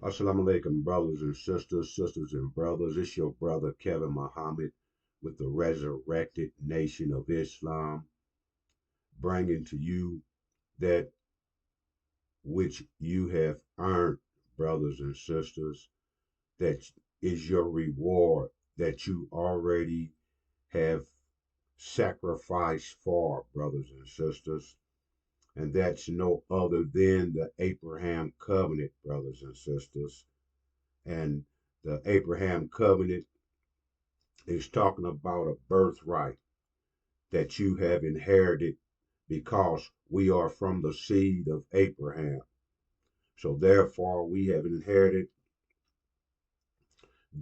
Assalamu alaikum, brothers and sisters, sisters and brothers. It's your brother Kevin Muhammad with the Resurrected Nation of Islam, bringing to you that which you have earned, brothers and sisters, that is your reward that you already have sacrificed for, brothers and sisters. And that's no other than the Abraham covenant, brothers and sisters. And the Abraham covenant is talking about a birthright that you have inherited because we are from the seed of Abraham. So therefore, we have inherited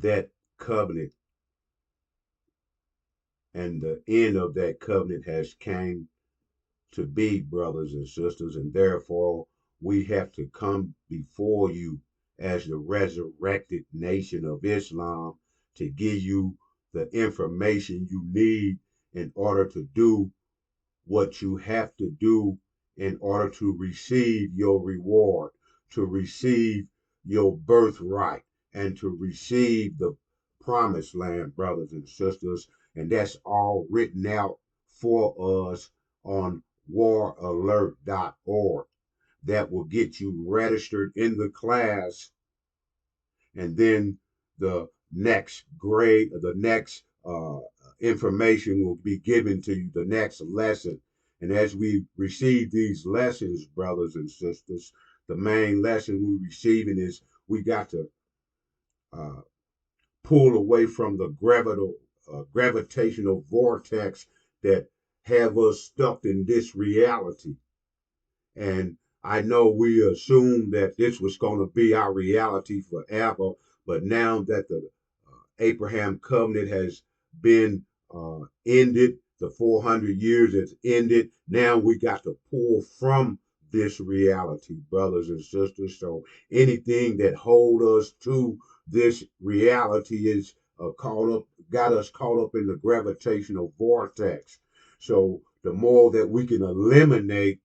that covenant, and the end of that covenant has came to be, brothers and sisters, and therefore we have to come before you as the resurrected nation of Islam to give you the information you need in order to do what you have to do in order to receive your reward, to receive your birthright, and to receive the promised land, brothers and sisters. And that's all written out for us on waralert.org. That will get you registered in the class, and then the next grade, the next information will be given to you, the next lesson. And as we receive these lessons, brothers and sisters, the main lesson we're receiving is we got to uh, pull away from the gravitational vortex that have us stuck in this reality. And I know we assumed that this was going to be our reality forever, but now that the Abraham covenant has been ended, the 400 years has ended, now we got to pull from this reality, brothers and sisters. So anything that hold us to this reality is caught up, got us caught up in the gravitational vortex. So the more that we can eliminate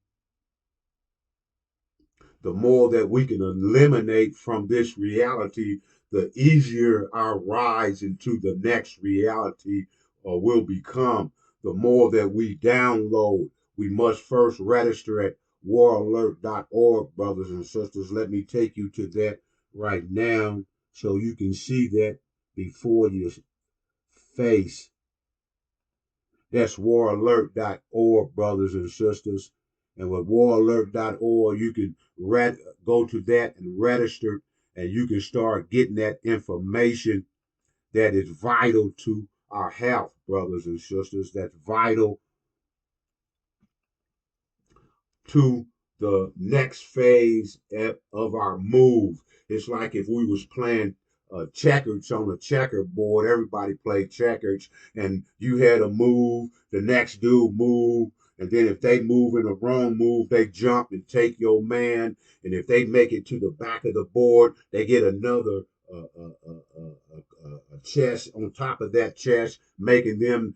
from this reality, the easier our rise into the next reality will become. The more that we download, we must first register at waralert.org, brothers and sisters. Let me take you to that right now so you can see that before your face. That's waralert.org, brothers and sisters. And with waralert.org, you can go to that and register, and you can start getting that information that is vital to our health, brothers and sisters. That's vital to the next phase of our move. It's like if we was playing checkers on a checkerboard, everybody played checkers, and you had a move, the next dude move, and then if they move in the wrong move, they jump and take your man, and if they make it to the back of the board, they get another chest on top of that chest, making them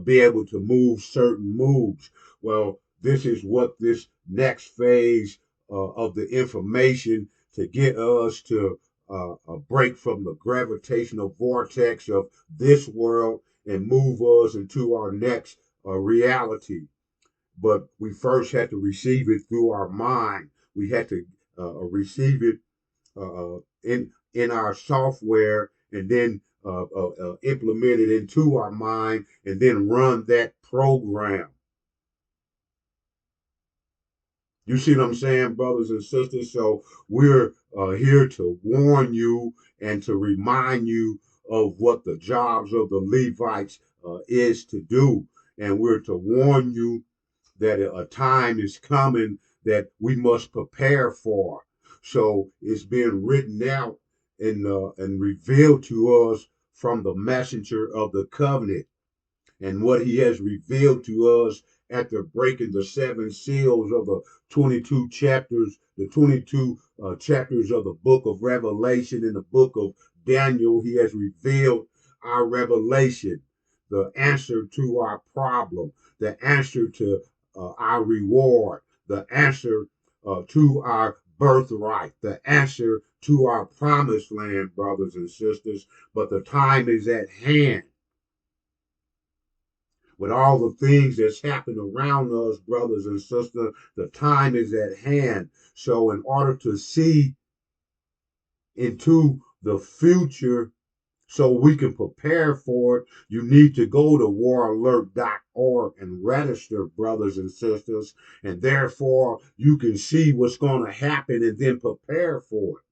be able to move certain moves. Well, this is what this next phase of the information to get us to break from the gravitational vortex of this world and move us into our next reality. But we first had to receive it through our mind. We had to receive it in our software, and then implement it into our mind, and then run that program. You see what I'm saying, brothers and sisters? So we're here to warn you and to remind you of what the jobs of the Levites is to do. And we're to warn you that a time is coming that we must prepare for. So it's being written out and revealed to us from the messenger of the covenant, and what he has revealed to us after breaking the seven seals of the 22 chapters, the 22 chapters of the book of Revelation in the book of Daniel. He has revealed our revelation, the answer to our problem, the answer to our reward, the answer to our birthright, the answer to our promised land, brothers and sisters. But the time is at hand. With all the things that's happened around us, brothers and sisters, the time is at hand. So, in order to see into the future, so we can prepare for it, you need to go to waralert.org and register, brothers and sisters, and therefore you can see what's going to happen and then prepare for it.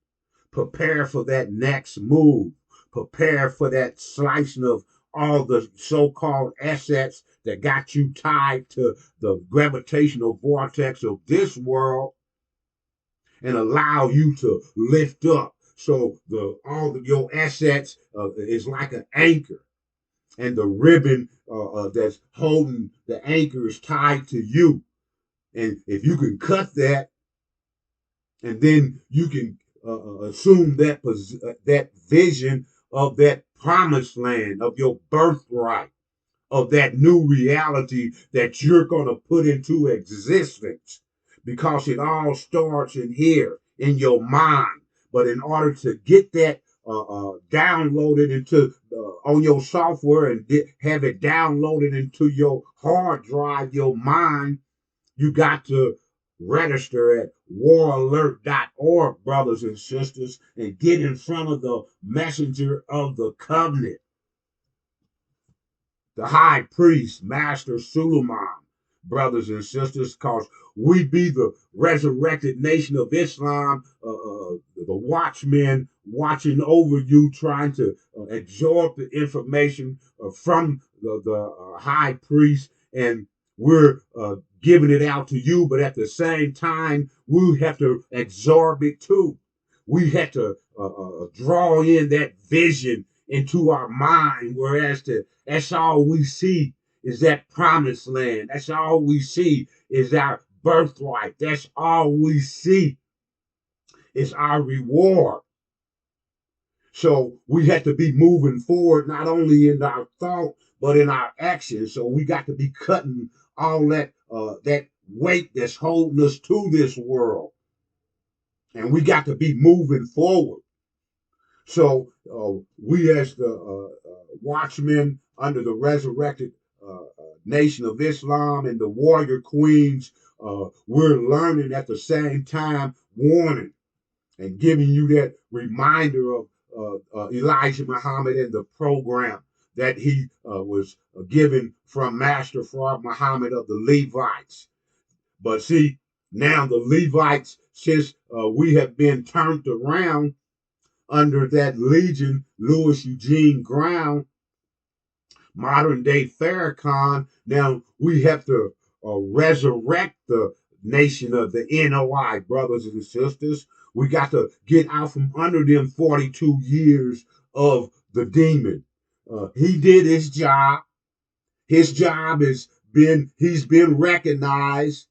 Prepare for that next move. Prepare for that slicing of all the so-called assets that got you tied to the gravitational vortex of this world and allow you to lift up. So your assets is like an anchor, and the ribbon that's holding the anchor is tied to you. And if you can cut that, and then you can assume that vision of that promised land, of your birthright, of that new reality that you're going to put into existence, because it all starts in here in your mind. But in order to get that downloaded into on your software and have it downloaded into your hard drive, your mind, you got to register at waralert.org, brothers and sisters, and get in front of the messenger of the covenant, the high priest, Master Suleiman, brothers and sisters, because we be the resurrected nation of Islam, the watchmen watching over you, trying to absorb the information from the high priest, and we're giving it out to you, but at the same time, we have to absorb it too. We have to draw in that vision into our mind, whereas that's all we see is that promised land. That's all we see is our birthright. That's all we see is our reward. So we have to be moving forward, not only in our thought, but in our actions. So we got to be cutting all that weight that's holding us to this world. And we got to be moving forward. So we, as the watchmen under the resurrected nation of Islam and the warrior queens, we're learning at the same time, warning and giving you that reminder of Elijah Muhammad and the program that he was given from Master Fard Muhammad of the Levites. But see, now the Levites, since we have been turned around under that legion, Louis Eugene Brown, modern day Farrakhan, now we have to resurrect the nation of the NOI, brothers and sisters. We got to get out from under them 42 years of the demon. He did his job. His job he's been recognized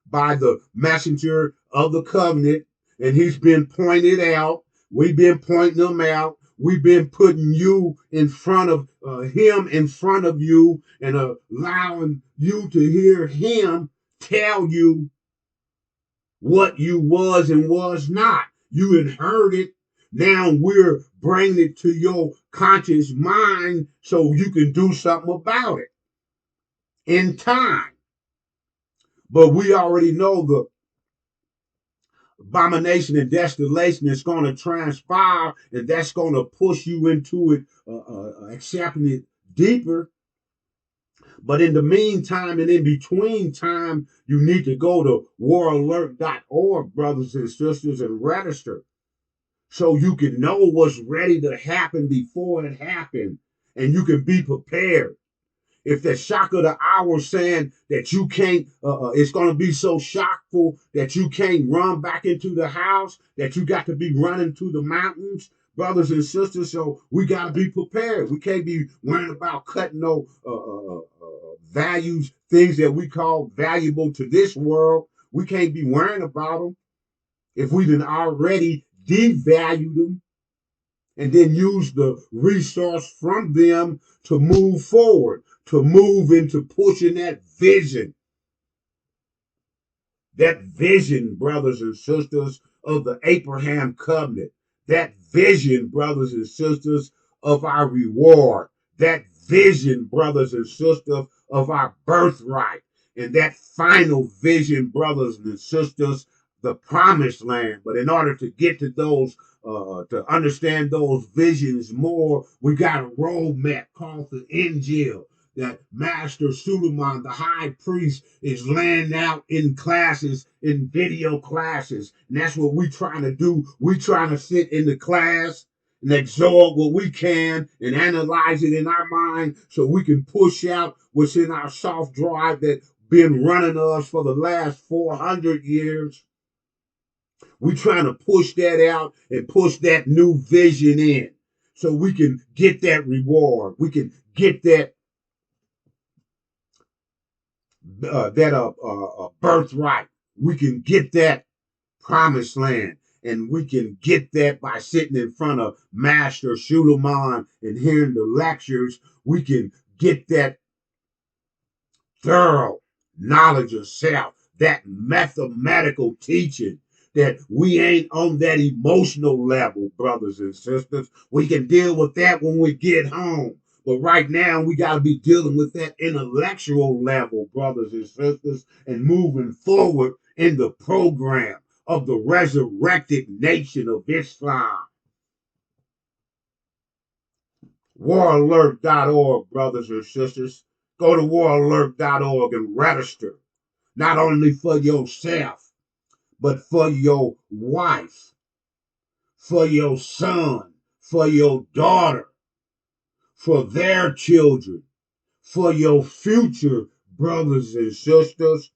by the messenger of the covenant, and he's been pointed out. We've been pointing them out. We've been putting you in front of him, in front of you, and allowing you to hear him tell you what you was and was not. You had heard it. Now we're bringing it to your conscious mind so you can do something about it in time. But we already know the abomination and desolation is going to transpire, and that's going to push you into it, accepting it deeper. But in the meantime and in between time, you need to go to waralert.org, brothers and sisters, and register so you can know what's ready to happen before it happens, and you can be prepared. If the shock of the hour saying that you can't, it's going to be so shockful that you can't run back into the house, that you got to be running to the mountains, brothers and sisters. So we got to be prepared. We can't be worrying about cutting no values, things that we call valuable to this world. We can't be worrying about them if we done already devalued them, and then use the resource from them to move forward, to move into pushing that vision. That vision, brothers and sisters, of the Abraham covenant, that vision, brothers and sisters, of our reward, that vision, brothers and sisters, of our birthright, and that final vision, brothers and sisters, the promised land. But in order to get to those, to understand those visions more, we got a roadmap called the Injil that Master Suleiman, the high priest, is laying out in classes, in video classes. And that's what we trying to do. We trying to sit in the class and absorb what we can and analyze it in our mind so we can push out what's in our soft drive that been running us for the last 400 years. We trying to push that out and push that new vision in so we can get that reward. We can get that birthright. We can get that promised land. And we can get that by sitting in front of Master Suleiman and hearing the lectures. We can get that thorough knowledge of self, that mathematical teaching, that we ain't on that emotional level, brothers and sisters. We can deal with that when we get home. But right now, we got to be dealing with that intellectual level, brothers and sisters, and moving forward in the program of the resurrected nation of Islam. WarAlert.org, brothers and sisters. Go to WarAlert.org and register, not only for yourself, but for your wife, for your son, for your daughter, for their children, for your future brothers and sisters.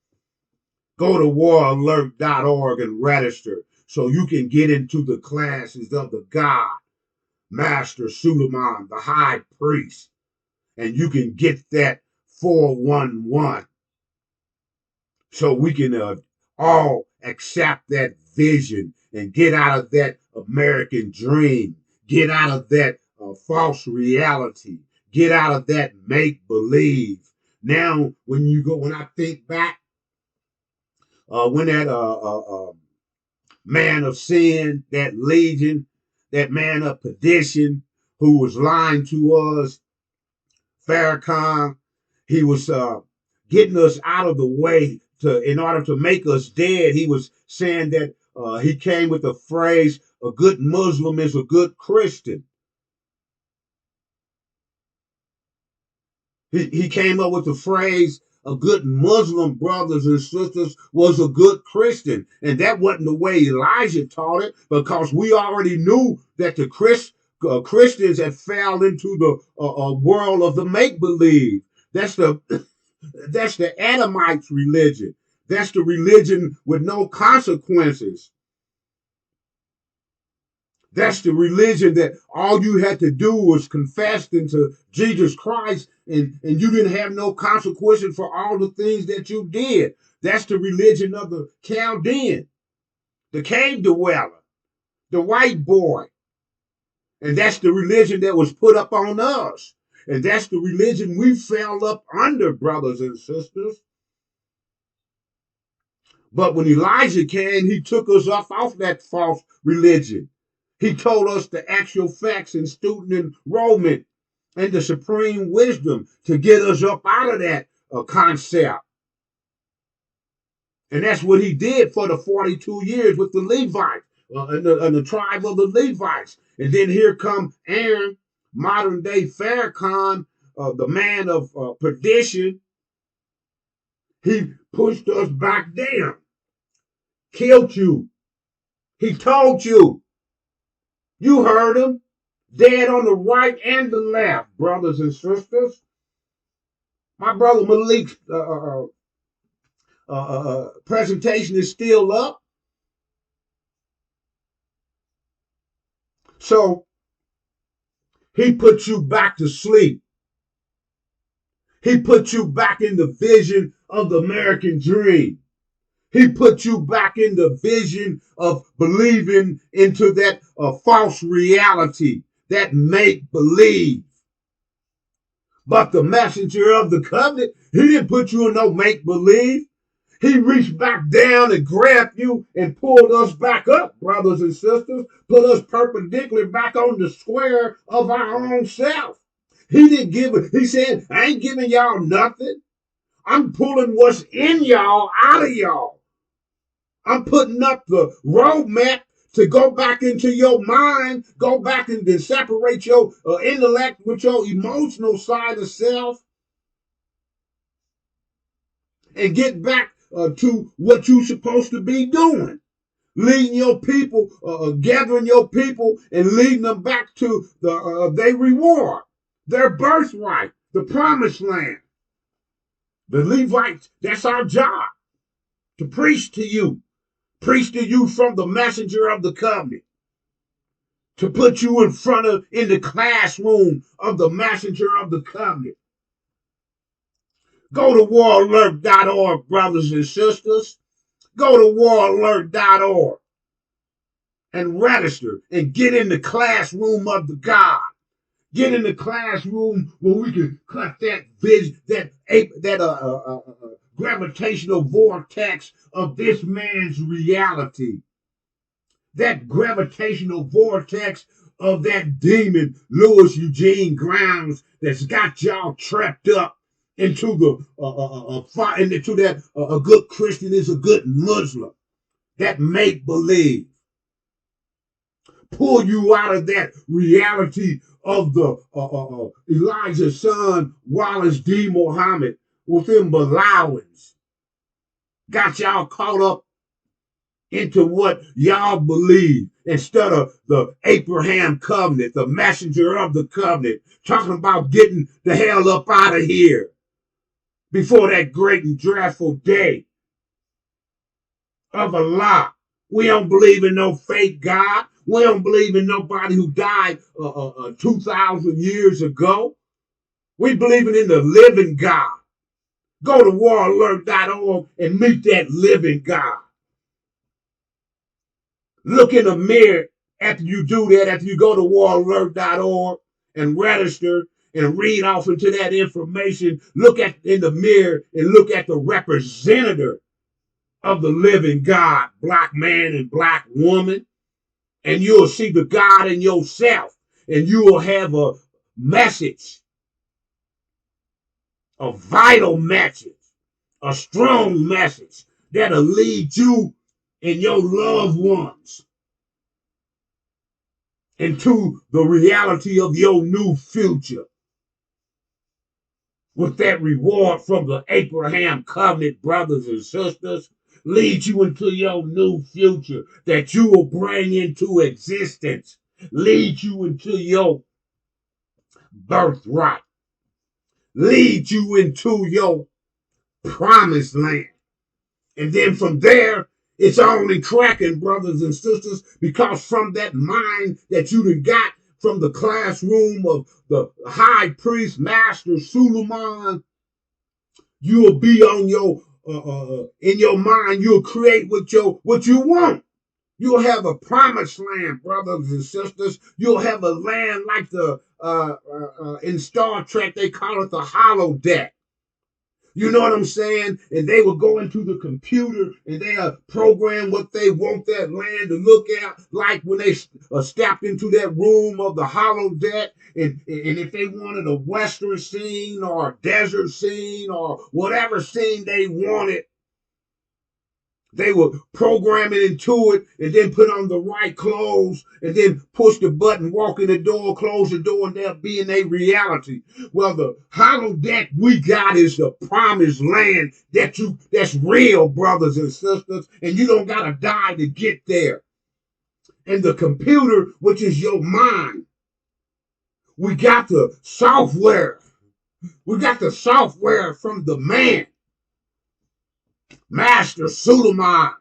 Go to WarAlert.org and register so you can get into the classes of the God, Master Suleiman, the high priest, and you can get that 411 so we can all accept that vision and get out of that American dream, get out of that false reality, get out of that make believe. Now, when I think back, when that man of sin, that legion, that man of perdition who was lying to us, Farrakhan, he was getting us out of the way in order to make us dead. He was saying that he came with the phrase, a good Muslim is a good Christian. He came up with the phrase, a good Muslim, brothers and sisters, was a good Christian. And that wasn't the way Elijah taught it, because we already knew that the Christians had fell into the world of the make-believe. That's the that's the Adamites religion. That's the religion with no consequences. That's the religion that all you had to do was confess into Jesus Christ, and you didn't have no consequences for all the things that you did. That's the religion of the Chaldean, the cave dweller, the white boy. And that's the religion that was put up on us. And that's the religion we fell up under, brothers and sisters. But when Elijah came, he took us off that false religion. He told us the actual facts and student enrollment and the supreme wisdom to get us up out of that concept. And that's what he did for the 42 years with the Levites and the tribe of the Levites. And then here come Aaron, modern day Farrakhan, the man of perdition. He pushed us back down, killed you. He told you. You heard him. Dead on the right and the left, brothers and sisters. My brother Malik's presentation is still up. So he put you back to sleep. He put you back in the vision of the American dream. He put you back in the vision of believing into that false reality, that make believe. But the messenger of the covenant, he didn't put you in no make believe. He reached back down and grabbed you and pulled us back up, brothers and sisters, put us perpendicular back on the square of our own self. He didn't give it. He said, I ain't giving y'all nothing. I'm pulling what's in y'all out of y'all. I'm putting up the roadmap to go back into your mind, go back and then separate your intellect with your emotional side of self and get back to what you're supposed to be doing. Leading your people, gathering your people and leading them back to their reward, their birthright, the promised land. The Levites, that's our job, to preach to you from the messenger of the covenant, to put you in the classroom of the messenger of the covenant. Go to waralert.org, brothers and sisters. Go to waralert.org and register and get in the classroom of the God. Get in the classroom where we can cut that vision, that gravitational vortex of this man's reality. That gravitational vortex of that demon, Louis Eugene Grimes, that's got y'all trapped up into into that a good Christian is a good Muslim. That make believe. Pull you out of that reality of the Elijah's son, Wallace D. Muhammad, with them Balawans. Got y'all caught up into what y'all believe instead of the Abraham covenant, the messenger of the covenant, talking about getting the hell up out of here before that great and dreadful day of Allah. We don't believe in no fake God. We don't believe in nobody who died 2,000 years ago. We believe in the living God. Go to waralert.org and meet that living God. Look in the mirror after you do that, after you go to waralert.org and register and read off into that information. Look in the mirror and look at the representative of the living God, black man and black woman, and you'll see the God in yourself, and you will have a message, a vital message, a strong message that'll lead you and your loved ones into the reality of your new future with that reward from the Abraham covenant, brothers and sisters. Lead you into your new future that you will bring into existence. Lead you into your birthright. Lead you into your promised land. And then from there, it's only cracking, brothers and sisters, because from that mind that you done got from the classroom of the high priest, Master Suleiman, you will be on your in your mind. You'll create what you want. You'll have a promised land, brothers and sisters. You'll have a land like the in Star Trek they call it the holodeck. You know what I'm saying? And they will go into the computer and they'll program what they want that land to look at, like when they stepped into that room of the holodeck. And if they wanted a western scene or a desert scene or whatever scene they wanted, they would program it into it and then put on the right clothes and then push the button, walk in the door, close the door, and they'll be in a reality. Well, the holodeck we got is the promised land that's real, brothers and sisters, and you don't gotta die to get there. And the computer, which is your mind, we got the software. We got the software from the man, Master Suleiman.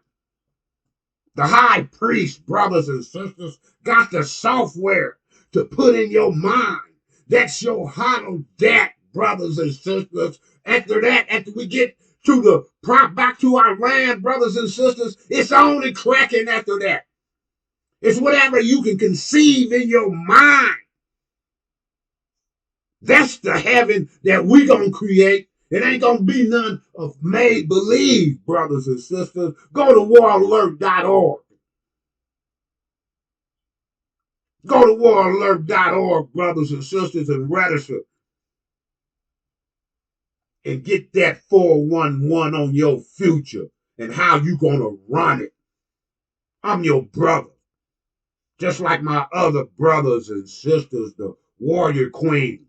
The high priest, brothers and sisters, got the software to put in your mind. That's your holodeck, brothers and sisters. After that, after we get to back to our land, brothers and sisters, it's only cracking after that. It's whatever you can conceive in your mind. That's the heaven that we gonna create, It ain't gonna be none of made believe, brothers and sisters. Go to waralert.org. Go to waralert.org, brothers and sisters, and register and get that 411 on your future and how you gonna run it. I'm your brother. Just like my other brothers and sisters, the warrior queens.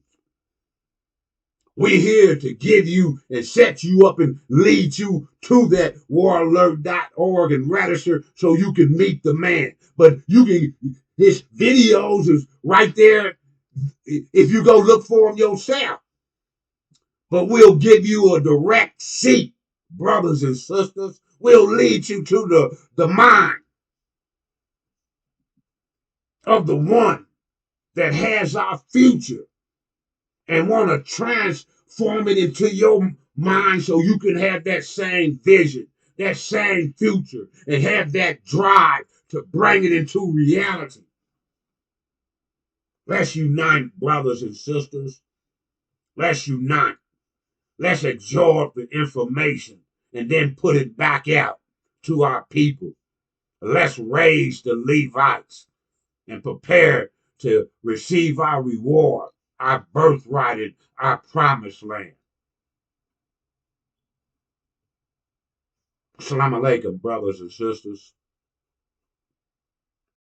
We're here to give you and set you up and lead you to that waralert.org and register so you can meet the man. But you can, his videos is right there if you go look for them yourself. But we'll give you a direct seat, brothers and sisters. We'll lead you to the mind of the one that has our future and want to transform it into your mind so you can have that same vision, that same future, and have that drive to bring it into reality. Let's unite, brothers and sisters. Let's unite. Let's absorb the information and then put it back out to our people. Let's raise the Levites and prepare to receive our reward, our birthright, and our promised land. Assalamu alaikum, brothers and sisters.